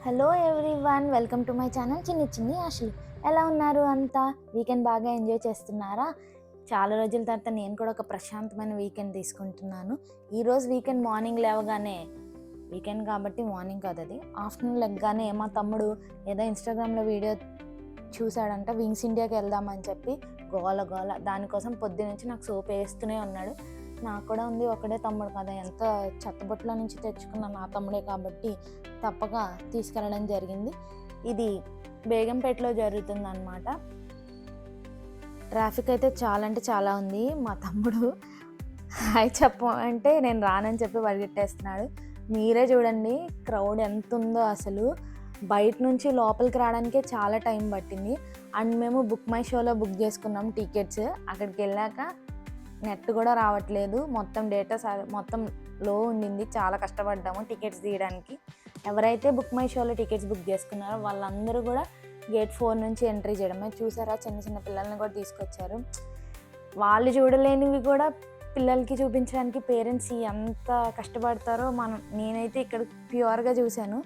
Hello everyone, welcome to my channel చిన్ని చిన్ని ఆశలు. ఎలా ఉన్నారు? అంతా వీకెండ్ బాగా ఎంజాయ్ చేస్తున్నారా? చాలా రోజుల తర్వాత నేను కూడా ఒక ప్రశాంతమైన వీకెండ్ తీసుకుంటున్నాను. ఈరోజు వీకెండ్ మార్నింగ్ లేవగానే, వీకెండ్ కాబట్టి మార్నింగ్ కాదు, అది ఆఫ్టర్నూన్ లెగ్గానే మా తమ్ముడు ఏదో ఇన్స్టాగ్రామ్లో వీడియో చూశాడంట, వింగ్స్ ఇండియాకి వెళ్దామని చెప్పి గోల గోల. దానికోసం పొద్దునుంచి నాకు సోప్ వేస్తూనే ఉన్నాడు. నాకు కూడా ఉంది, ఒకడే తమ్ముడు కదా, ఎంత చెత్తబుట్టలో నుంచి తెచ్చుకున్న నా తమ్ముడే కాబట్టి తప్పక తీసుకెళ్ళడం జరిగింది. ఇది బేగంపేటలో జరుగుతుంది అన్నమాట. ట్రాఫిక్ అయితే చాలా అంటే చాలా ఉంది. మా తమ్ముడు హాయ్ చెప్పమంటే నేను రానని చెప్పి పరిగెట్టేస్తున్నాడు. మీరే చూడండి క్రౌడ్ ఎంత ఉందో అసలు. బయట నుంచి లోపలికి రావడానికే చాలా టైం పట్టింది. అండ్ మేము బుక్ మై షోలో బుక్ చేసుకున్నాం టికెట్స్. అక్కడికి వెళ్ళాక నెట్ కూడా రావట్లేదు, మొత్తం డేటా మొత్తం లో ఉండింది. చాలా కష్టపడ్డాము టికెట్స్ తీయడానికి. ఎవరైతే బుక్ మై షోలో టికెట్స్ బుక్ చేసుకున్నారో వాళ్ళందరూ కూడా గేట్ 4 నుంచి ఎంట్రీ చేయడమే. చూసారా, చిన్న చిన్న పిల్లల్ని కూడా తీసుకొచ్చారు. వాళ్ళు చూడలేనివి కూడా పిల్లలకి చూపించడానికి పేరెంట్స్ ఎంత కష్టపడతారో నేనైతే ఇక్కడ ప్యూర్గా చూశాను.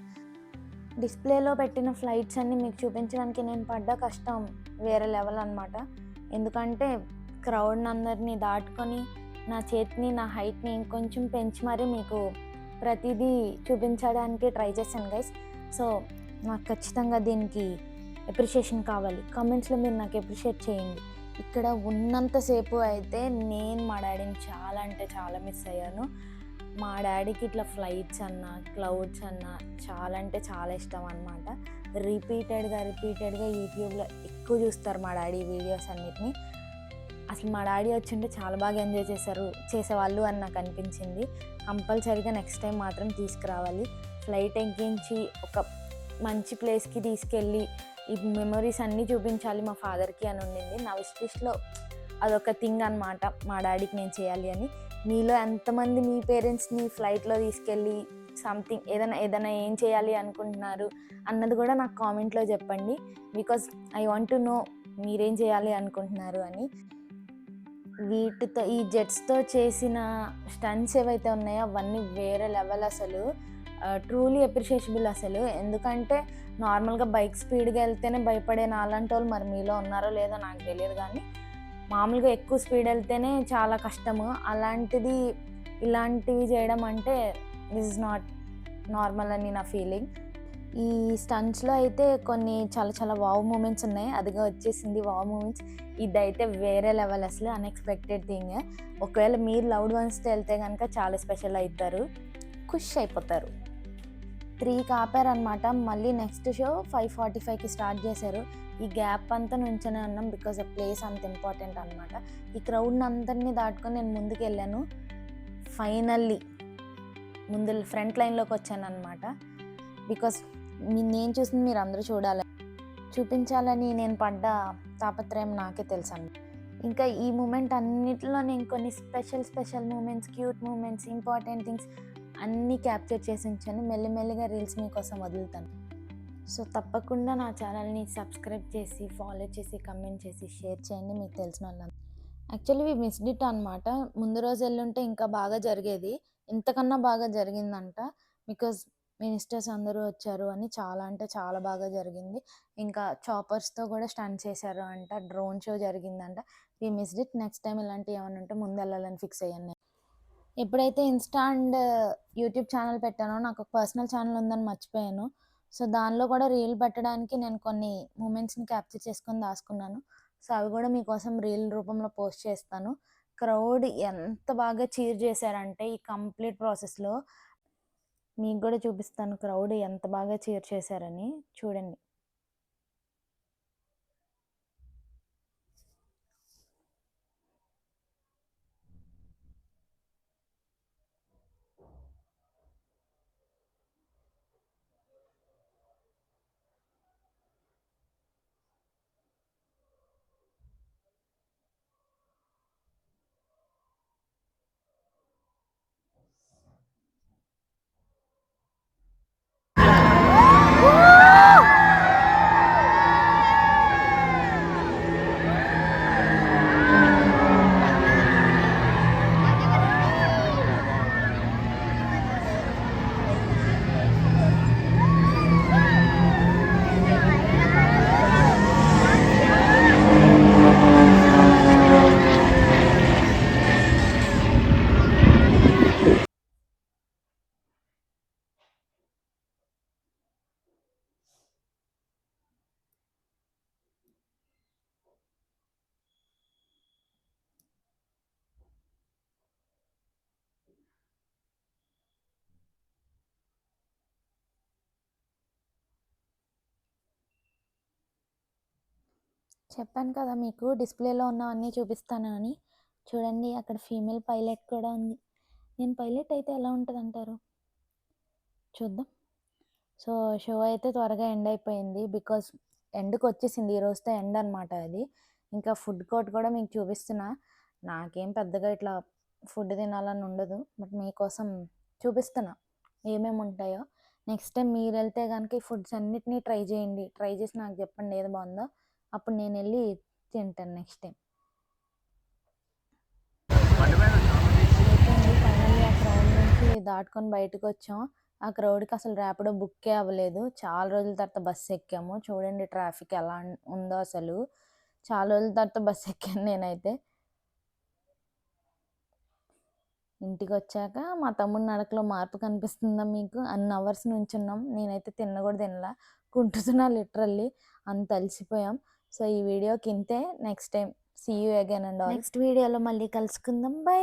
డిస్ప్లేలో పెట్టిన ఫ్లైట్స్ అన్నీ మీకు చూపించడానికి నేను పడ్డ కష్టం వేరే లెవెల్ అనమాట. ఎందుకంటే క్రౌడ్ని అందరినీ దాటుకొని నా చేతిని, నా హైట్ని ఇంకొంచెం పెంచి మరీ మీకు ప్రతిదీ చూపించడానికి ట్రై చేశాను గైస్. సో నాకు ఖచ్చితంగా దీనికి అప్రిషియేషన్ కావాలి. కామెంట్స్లో మీరు నాకు అప్రిషియేట్ చేయండి. ఇక్కడ ఉన్నంతసేపు అయితే నేను మా డాడీని చాలా అంటే చాలా మిస్ అయ్యాను. మా డాడీకి ఇట్లా ఫ్లైట్స్ అన్న, క్లౌడ్స్ అన్న చాలా అంటే చాలా ఇష్టం అనమాట. రిపీటెడ్గా యూట్యూబ్లో ఎక్కువ చూస్తారు మా డాడీ వీడియోస్ అన్నిటిని. అసలు మా డాడీ వచ్చింటే చాలా బాగా ఎంజాయ్ చేసేవాళ్ళు అని నాకు అనిపించింది. కంపల్సరీగా నెక్స్ట్ టైం మాత్రం తీసుకురావాలి. ఫ్లైట్ ఎక్కించి ఒక మంచి ప్లేస్కి తీసుకెళ్ళి ఈ మెమొరీస్ అన్నీ చూపించాలి మా ఫాదర్కి అని ఉండింది. నా విష్ లిస్ట్లో అదొక థింగ్ అనమాట, మా డాడీకి నేను చేయాలి అని. మీలో ఎంతమంది మీ పేరెంట్స్ని ఫ్లైట్లో తీసుకెళ్ళి సంథింగ్ ఏదైనా ఏం చేయాలి అనుకుంటున్నారు అన్నది కూడా నాకు కామెంట్లో చెప్పండి. Because I want to know మీరేం చేయాలి అనుకుంటున్నారు అని. ఈ జెట్స్తో చేసిన స్టంట్స్ ఏవైతే ఉన్నాయో అవన్నీ వేరే లెవెల్ అసలు. ట్రూలీ అప్రిషియేషబుల్ అసలు. ఎందుకంటే నార్మల్గా బైక్ స్పీడ్గా వెళ్తేనే భయపడే నాలాంటి వాళ్ళు మరి మీలో ఉన్నారో లేదో నాకు తెలియదు, కానీ మామూలుగా ఎక్కువ స్పీడ్ వెళ్తేనే చాలా కష్టము. అలాంటిది ఇలాంటివి చేయడం అంటే దిస్ ఇస్ నాట్ నార్మల్ అని నా ఫీలింగ్. ఈ స్టంట్స్లో అయితే కొన్ని చాలా చాలా వావ్ మూమెంట్స్ ఉన్నాయి. అదిగా వచ్చేసింది వావ్ మూమెంట్స్. ఇదైతే వేరే లెవెల్ అసలు, అన్ఎక్స్పెక్టెడ్ థింగ్. ఒకవేళ మీరు లవ్డ్ వన్స్తో వెళ్తే కనుక చాలా స్పెషల్ అవుతారు, ఖుష్ అయిపోతారు. 3కి ఆపారనమాట. మళ్ళీ నెక్స్ట్ షో 5:45కి స్టార్ట్ చేశారు. ఈ గ్యాప్ అంతా నుంచనే ఉన్నాం బికాజ్ ఆ ప్లేస్ అంత ఇంపార్టెంట్ అనమాట. ఈ క్రౌడ్ని అందరినీ దాటుకొని నేను ముందుకు వెళ్ళాను. ఫైనల్లీ ముందు ఫ్రంట్ లైన్లోకి వచ్చాను అనమాట. బికాస్ నేను చూసింది మీరు అందరూ చూపించాలని నేను పడ్డ తాపత్రయం నాకే తెలుసండి. ఇంకా ఈ మూమెంట్ అన్నిటిలో నేను కొన్ని special moments, cute moments, important things అన్నీ క్యాప్చర్ చేసి ఉంచాను. మెల్లిమెల్లిగా రీల్స్ మీకోసం వదులుతాను. సో తప్పకుండా నా ఛానల్ని సబ్స్క్రైబ్ చేసి, ఫాలో చేసి, కమెంట్ చేసి, షేర్ చేయండి మీకు తెలిసిన వాళ్ళంతా. యాక్చువల్లీ వి మిస్డ్ ఇట్ అనమాట. ముందు రోజు వెళ్ళుంటే ఇంకా బాగా జరిగేది, ఇంతకన్నా బాగా జరిగిందంట. బికాజ్ మినిస్టర్స్ అందరూ వచ్చారు అని చాలా అంటే చాలా బాగా జరిగింది. ఇంకా చాపర్స్తో కూడా స్టంట్ చేశారు అంట, డ్రోన్ షో జరిగిందంట. We missed it. Next time ఇలాంటివి ఏమైనా ఉంటే ముందు వెళ్ళాలని ఫిక్స్ అయ్యాను నేను. ఎప్పుడైతే ఇన్స్టా అండ్ యూట్యూబ్ ఛానల్ పెట్టానో నాకు ఒక పర్సనల్ ఛానల్ ఉందని మర్చిపోయాను. సో దానిలో కూడా రీల్ పెట్టడానికి నేను కొన్ని మూమెంట్స్ని క్యాప్చర్ చేసుకొని దాచుకున్నాను. సో అవి కూడా మీకోసం రీల్ రూపంలో పోస్ట్ చేస్తాను. క్రౌడ్ ఎంత బాగా చీర్ చేశారంటే ఈ కంప్లీట్ ప్రాసెస్లో మీకు కూడా చూపిస్తాను క్రౌడ్ ఎంత బాగా చీర్ చేశారని. చూడండి. చెప్పాను కదా మీకు డిస్‌ప్లేలో ఉన్నవన్నీ చూపిస్తాను అని. చూడండి అక్కడ ఫీమేల్ పైలట్ కూడా ఉంది. నేను పైలట్ అయితే ఎలా ఉంటదంటారు? చూద్దాం. సో, షో అయితే త్వరగా ఎండ్ అయిపోయింది. బికాజ్ ఎండ్‌కొచ్చేసింది. ఈ రోజుతో ఎండ్ అనమాట అది. ఇంకా ఫుడ్ కోర్ట్ కూడా మీకు చూపిస్తున్నా. నాకేం పెద్దగా ఇట్లా ఫుడ్ తినాలని ఉండదు. బట్ మీకోసం చూపిస్తున్నా ఏమేమి ఉంటాయో. నెక్స్ట్ టైం మీరెళ్తే గనుక ఈ ఫుడ్స్ అన్నిటిని ట్రై చేయండి. ట్రై చేసి నాకు చెప్పండి ఏది బాగుందో. అప్పుడు నేనెళ్ళి తింటాను నెక్స్ట్ టైం. అయిపోయింది ఫైనల్లీ ఆ క్రౌడ్ నుంచి దాటుకొని బయటకొచ్చాం. ఆ క్రౌడ్‌కి అసలు ర్యాపిడో బుక్కే అవ్వలేదు. చాలా రోజుల తర్వాత బస్సు ఎక్కాము. చూడండి ట్రాఫిక్ ఎలా ఉందో అసలు. చాలా రోజుల తర్వాత బస్సు ఎక్కాను నేనైతే. ఇంటికొచ్చాక మా తమ్ముడి నడకలో మార్పు కనిపిస్తుందా మీకు? అన్ని అవర్స్ నుంచున్నాం. నేనైతే తిన్న కూడా తినలా. కుంటుతున్నా లిటరల్లీ. అంత అలసిపోయాం. సో, ఈ వీడియోకి ఇంతే. Next time see you again and all. Next వీడియోలో మళ్ళీ కలుసుకుందాం. బై.